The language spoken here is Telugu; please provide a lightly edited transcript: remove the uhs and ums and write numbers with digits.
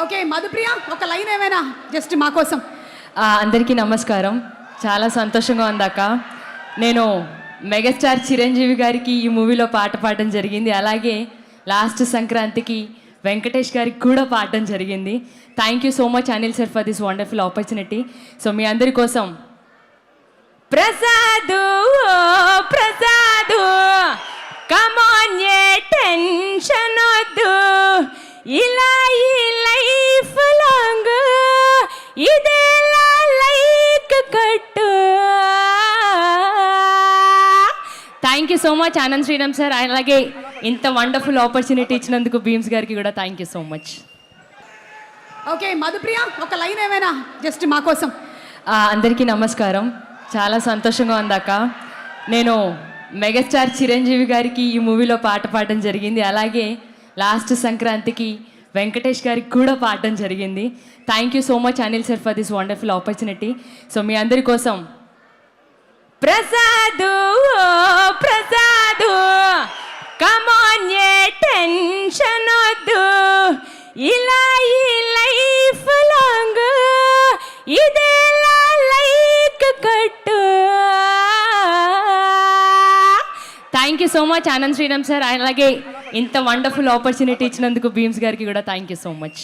ఓకే మధుప్రియ, ఒక లైన్ ఏమైనా జస్ట్ మా కోసం. అందరికీ నమస్కారం. చాలా సంతోషంగా ఉందాక. నేను మెగాస్టార్ చిరంజీవి గారికి ఈ మూవీలో పాట పాడడం జరిగింది. అలాగే లాస్ట్ సంక్రాంతికి వెంకటేష్ గారికి కూడా పాడడం జరిగింది. Thank you so much Anil sir for this wonderful opportunity. So మీ అందరి కోసం ప్రసాదు ప్రసాదు కమాన్ ఏ టెన్షన్ వద్దు, ఇలా ఈ లైఫ్ లాంగ్ ఇదేలా లైక్ కట్టు. Thank you so much Anand Sriram sir. అలాగే ఇంత వండర్ఫుల్ ఆపర్చునిటీ ఇచ్చినందుకు భీమ్స్ గారికి కూడా thank you so much. Okay Madhupriya, ఒక లైన్ ఏమైనా జస్ట్ మా కోసం. అందరికీ నమస్కారం. చాలా సంతోషంగా ఉందాక. నేను మెగాస్టార్ చిరంజీవి గారికి ఈ మూవీలో పాట పాడడం జరిగింది. అలాగే లాస్ట్ సంక్రాంతికి వెంకటేష్ గారికి కూడా పాడడం జరిగింది. Thank you so much Anil sir for this wonderful opportunity. So మీ అందరి కోసం ప్రసాదు ప్రసాదు కమాన్ ఏ టెన్షన్ వద్దు, ఇలా ఈ లైఫ్ లాంగ్ ఇదేలా లైక్ కట్టు. Thank you so much Anand Sriram sir. అలాగే ఇంత వండర్ఫుల్ ఆపర్చునిటీ ఇచ్చినందుకు భీమ్స్ గారికి కూడా థ్యాంక్ యూ సో మచ్.